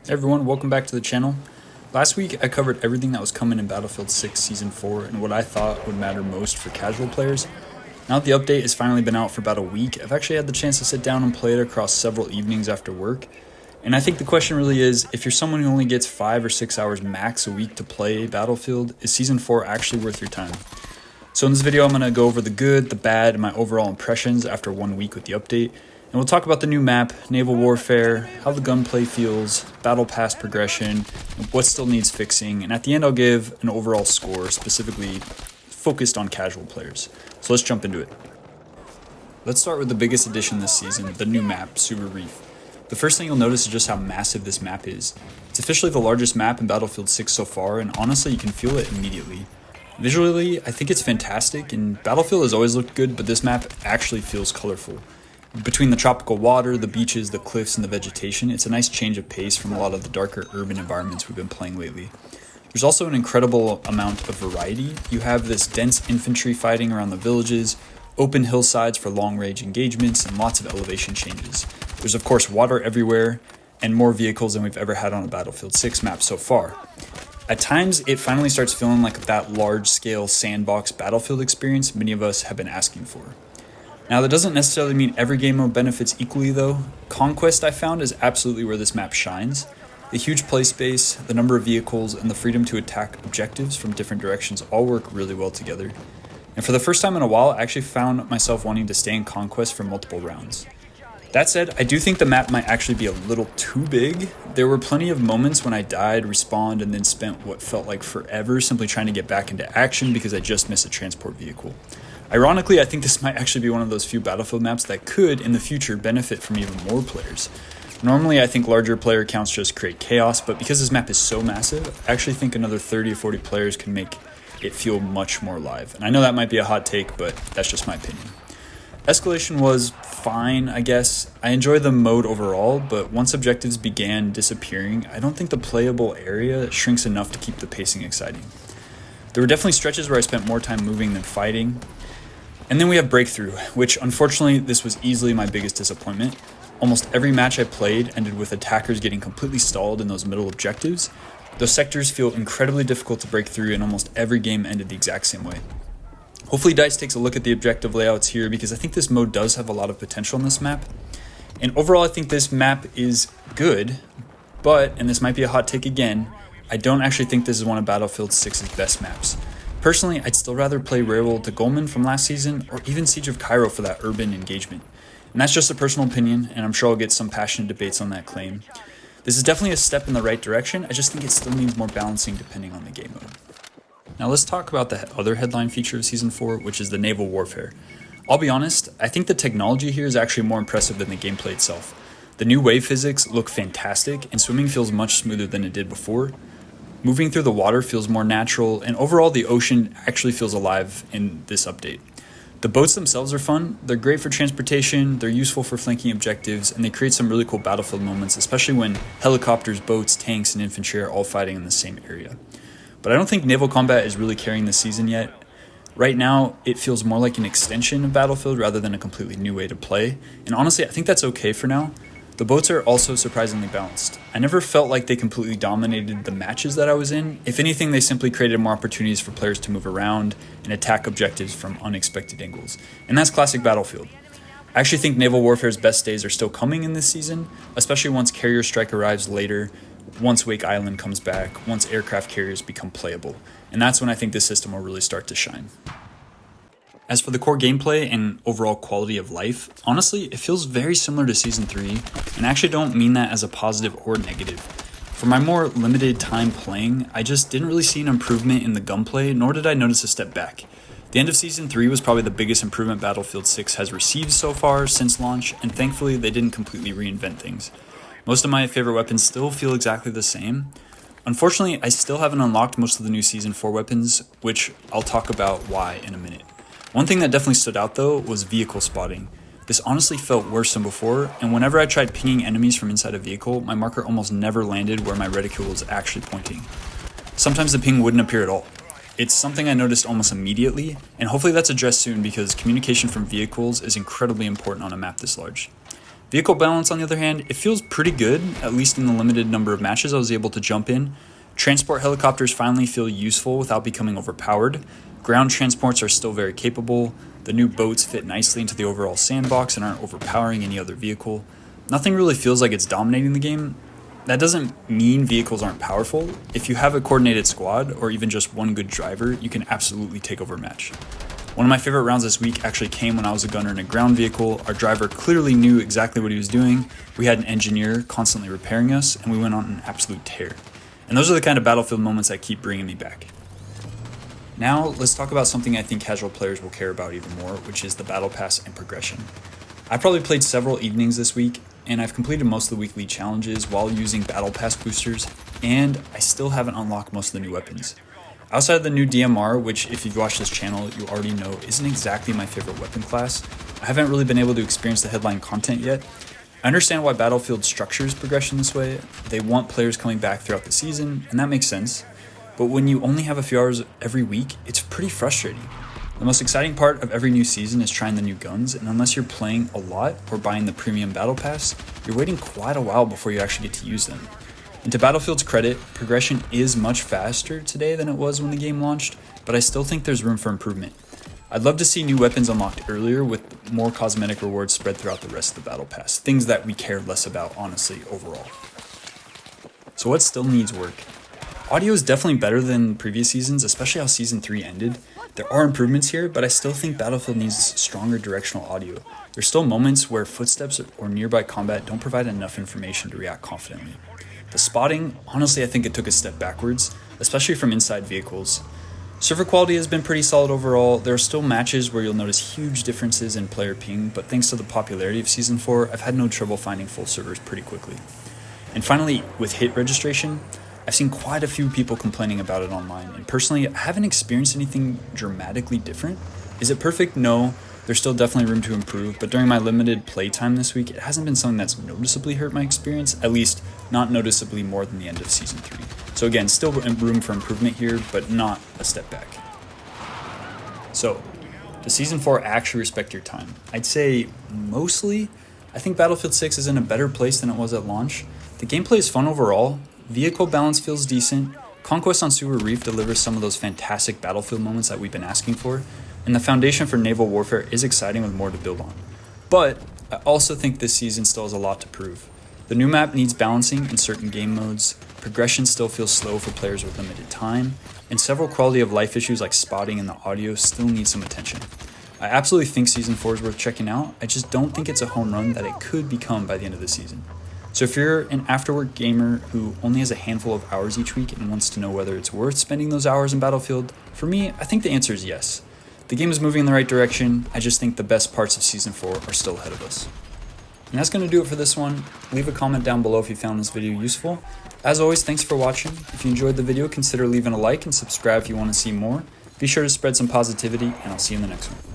Hey everyone, welcome back to the channel. Last week I covered everything that was coming in Battlefield 6 Season 4 and what I thought would matter most for casual players. Now that the update has finally been out for about a week, I've actually had the chance to sit down and play it across several evenings after work. And I think the question really is, if you're someone who only gets 5 or 6 hours max a week to play Battlefield, is Season 4 actually worth your time? So in this video I'm going to go over the good, the bad, and my overall impressions after 1 week with the update. And we'll talk about the new map, naval warfare, how the gunplay feels, battle pass progression, what still needs fixing, and at the end I'll give an overall score specifically focused on casual players. So let's jump into it. Let's start with the biggest addition this season, the new map, Super Reef. The first thing you'll notice is just how massive this map is. It's officially the largest map in Battlefield 6 so far, and honestly you can feel it immediately. Visually, I think it's fantastic, and Battlefield has always looked good, but this map actually feels colorful. Between the tropical water, the beaches, the cliffs, and the vegetation, it's a nice change of pace from a lot of the darker urban environments we've been playing lately. There's also an incredible amount of variety. You have this dense infantry fighting around the villages, open hillsides for long-range engagements, and lots of elevation changes. There's of course water everywhere, and more vehicles than we've ever had on a Battlefield 6 map so far. At times, it finally starts feeling like that large-scale sandbox Battlefield experience many of us have been asking for. Now, that doesn't necessarily mean every game mode benefits equally though. Conquest, I found, is absolutely where this map shines. The huge play space, the number of vehicles, and the freedom to attack objectives from different directions all work really well together. And for the first time in a while, I actually found myself wanting to stay in Conquest for multiple rounds. That said, I do think the map might actually be a little too big. There were plenty of moments when I died, respawned, and then spent what felt like forever simply trying to get back into action because I just missed a transport vehicle. Ironically, I think this might actually be one of those few Battlefield maps that could, in the future, benefit from even more players. Normally, I think larger player counts just create chaos, but because this map is so massive, I actually think another 30 or 40 players can make it feel much more live. And I know that might be a hot take, but that's just my opinion. Escalation was fine, I guess. I enjoy the mode overall, but once objectives began disappearing, I don't think the playable area shrinks enough to keep the pacing exciting. There were definitely stretches where I spent more time moving than fighting. And then we have Breakthrough, which unfortunately this was easily my biggest disappointment. Almost every match I played ended with attackers getting completely stalled in those middle objectives. Those sectors feel incredibly difficult to break through, and almost every game ended the exact same way. Hopefully DICE takes a look at the objective layouts here, because I think this mode does have a lot of potential in this map. And overall I think this map is good, but, and this might be a hot take again, I don't actually think this is one of Battlefield 6's best maps. Personally, I'd still rather play Railroad to Goldman from last season, or even Siege of Cairo for that urban engagement. And that's just a personal opinion, and I'm sure I'll get some passionate debates on that claim. This is definitely a step in the right direction, I just think it still needs more balancing depending on the game mode. Now let's talk about the other headline feature of Season 4, which is the naval warfare. I'll be honest, I think the technology here is actually more impressive than the gameplay itself. The new wave physics look fantastic, and swimming feels much smoother than it did before. Moving through the water feels more natural, and overall the ocean actually feels alive in this update. The boats themselves are fun, they're great for transportation, they're useful for flanking objectives, and they create some really cool battlefield moments, especially when helicopters, boats, tanks, and infantry are all fighting in the same area. But I don't think naval combat is really carrying this season yet. Right now, it feels more like an extension of Battlefield rather than a completely new way to play, and honestly I think that's okay for now. The boats are also surprisingly balanced. I never felt like they completely dominated the matches that I was in. If anything, they simply created more opportunities for players to move around and attack objectives from unexpected angles. And that's classic Battlefield. I actually think naval warfare's best days are still coming in this season, especially once Carrier Strike arrives later, once Wake Island comes back, once aircraft carriers become playable. And that's when I think this system will really start to shine. As for the core gameplay and overall quality of life, honestly, it feels very similar to Season 3, and I actually don't mean that as a positive or negative. For my more limited time playing, I just didn't really see an improvement in the gunplay, nor did I notice a step back. The end of Season 3 was probably the biggest improvement Battlefield 6 has received so far since launch, and thankfully they didn't completely reinvent things. Most of my favorite weapons still feel exactly the same. Unfortunately, I still haven't unlocked most of the new Season 4 weapons, which I'll talk about why in a minute. One thing that definitely stood out though was vehicle spotting. This honestly felt worse than before, and whenever I tried pinging enemies from inside a vehicle, my marker almost never landed where my reticule was actually pointing. Sometimes the ping wouldn't appear at all. It's something I noticed almost immediately, and hopefully that's addressed soon because communication from vehicles is incredibly important on a map this large. Vehicle balance, on the other hand, it feels pretty good, at least in the limited number of matches I was able to jump in. Transport helicopters finally feel useful without becoming overpowered. Ground transports are still very capable. The new boats fit nicely into the overall sandbox and aren't overpowering any other vehicle. Nothing really feels like it's dominating the game. That doesn't mean vehicles aren't powerful. If you have a coordinated squad or even just one good driver, you can absolutely take over a match. One of my favorite rounds this week actually came when I was a gunner in a ground vehicle. Our driver clearly knew exactly what he was doing. We had an engineer constantly repairing us, and we went on an absolute tear. And those are the kind of Battlefield moments that keep bringing me back. Now, let's talk about something I think casual players will care about even more, which is the Battle Pass and progression. I probably played several evenings this week, and I've completed most of the weekly challenges while using Battle Pass boosters, and I still haven't unlocked most of the new weapons. Outside of the new DMR, which if you've watched this channel, you already know isn't exactly my favorite weapon class, I haven't really been able to experience the headline content yet. I understand why Battlefield structures progression this way. They want players coming back throughout the season, and that makes sense. But when you only have a few hours every week, it's pretty frustrating. The most exciting part of every new season is trying the new guns, and unless you're playing a lot or buying the premium Battle Pass, you're waiting quite a while before you actually get to use them. And to Battlefield's credit, progression is much faster today than it was when the game launched, but I still think there's room for improvement. I'd love to see new weapons unlocked earlier with more cosmetic rewards spread throughout the rest of the Battle Pass, things that we care less about, honestly, overall. So what still needs work? Audio is definitely better than previous seasons, especially how Season 3 ended. There are improvements here, but I still think Battlefield needs stronger directional audio. There's still moments where footsteps or nearby combat don't provide enough information to react confidently. The spotting, honestly, I think it took a step backwards, especially from inside vehicles. Server quality has been pretty solid overall. There are still matches where you'll notice huge differences in player ping, but thanks to the popularity of Season 4, I've had no trouble finding full servers pretty quickly. And finally, with hit registration, I've seen quite a few people complaining about it online, and personally, I haven't experienced anything dramatically different. Is it perfect? No. There's still definitely room to improve, but during my limited playtime this week, it hasn't been something that's noticeably hurt my experience, at least not noticeably more than the end of Season 3. So again, still room for improvement here, but not a step back. So, does Season 4 actually respect your time? I'd say mostly. I think Battlefield 6 is in a better place than it was at launch. The gameplay is fun overall, vehicle balance feels decent, Conquest on Super Reef delivers some of those fantastic Battlefield moments that we've been asking for, and the foundation for naval warfare is exciting with more to build on. But I also think this season still has a lot to prove. The new map needs balancing in certain game modes, progression still feels slow for players with limited time, and several quality of life issues like spotting and the audio still need some attention. I absolutely think Season 4 is worth checking out, I just don't think it's a home run that it could become by the end of the season. So if you're an after-work gamer who only has a handful of hours each week and wants to know whether it's worth spending those hours in Battlefield, for me, I think the answer is yes. The game is moving in the right direction, I just think the best parts of Season 4 are still ahead of us. And that's going to do it for this one. Leave a comment down below if you found this video useful. As always, thanks for watching. If you enjoyed the video, consider leaving a like and subscribe if you want to see more. Be sure to spread some positivity, and I'll see you in the next one.